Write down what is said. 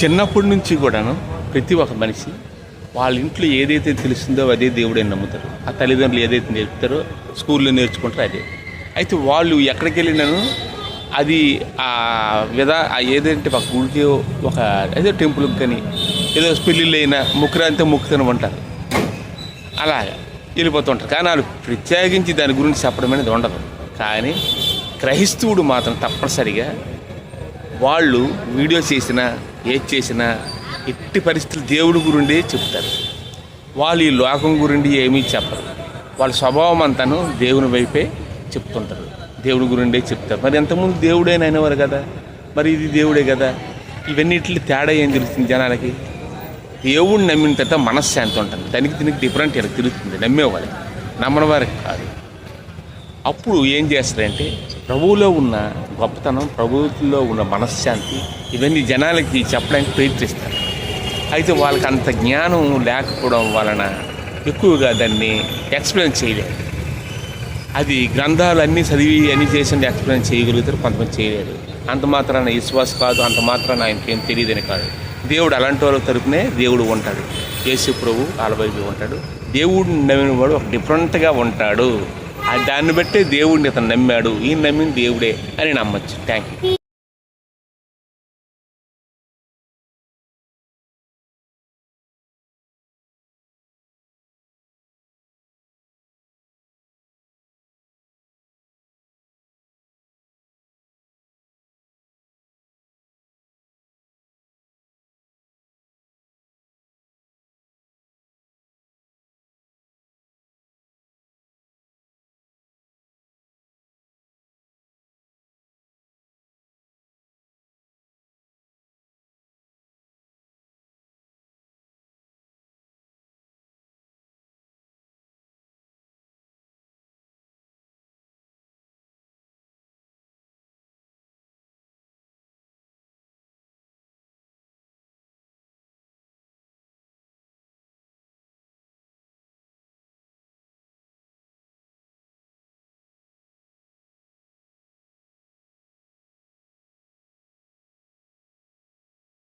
చిన్నప్పటి నుంచి కూడాను ప్రతి ఒక్క మనిషి వాళ్ళ ఇంట్లో ఏదైతే తెలుస్తుందో అదే దేవుడని నమ్ముతారు. ఆ తల్లిదండ్రులు ఏదైతే నేర్పుతారో స్కూల్లో నేర్చుకుంటారో అదే. అయితే వాళ్ళు ఎక్కడికి వెళ్ళినాను అది ఏదంటే ఒక గుడికి ఒక ఏదో టెంపుల్కి కానీ ఏదో పెళ్ళిళ్ళు అయినా ముక్కురంతే మొక్కుతాను అంటారు. అలాగా వెళ్ళిపోతుంటారు. కానీ వాళ్ళు ప్రత్యేకించి దాని గురించి చెప్పడం అనేది ఉండదు. కానీ క్రైస్తవుడు మాత్రం తప్పనిసరిగా వాళ్ళు వీడియో చేసినా ఏది చేసినా ఎట్టి పరిస్థితులు దేవుడి గురిండే చెప్తారు. వాళ్ళు ఈ లోకం గురించి ఏమీ చెప్పరు. వాళ్ళ స్వభావం అంతాను దేవుని వైపే చెప్తుంటారు, దేవుడి గురిండే చెప్తారు. మరి ఎంతమంది దేవుడైనా అనేవారు కదా, మరి ఇది దేవుడే కదా. ఇవన్నిటి తేడా ఏం తెలుస్తుంది జనాలకి? దేవుడిని నమ్మిన తర్వాత మనశ్శాంతి ఉంటుంది. దీనికి డిఫరెంట్ ఇలా తెలుస్తుంది నమ్మేవాళ్ళకి, నమ్మని వారికి కాదు. అప్పుడు ఏం చేస్తారంటే ప్రభువులో ఉన్న గొప్పతనం, ప్రభువులో ఉన్న మనశ్శాంతి ఇవన్నీ జనాలకి చెప్పడానికి ప్రయత్నిస్తారు. అయితే వాళ్ళకి అంత జ్ఞానం లేకపోవడం వలన ఎక్కువగా దాన్ని ఎక్స్ప్లెయిన్ చేయలేరు. అది గ్రంథాలు అన్నీ చదివి అన్నీ చేసి ఎక్స్ప్లెయిన్ చేయగలుగుతారు, కొంతమంది చేయలేరు. అంత మాత్రాన విశ్వాసం కాదు, అంత మాత్రాన ఆయనకేం తెలియదని కాదు. దేవుడు అలాంటి వాళ్ళ తరపునే దేవుడు ఉంటాడు. యేసు ప్రభు ఆలవైపు ఉంటాడు. దేవుడిని నమ్మిన వాడు ఒక డిఫరెంట్గా ఉంటాడు. దాన్ని బట్టే దేవుడిని అతను నమ్మాడు, ఈయన నమ్మిన దేవుడే అని నమ్మచ్చు. Thank you.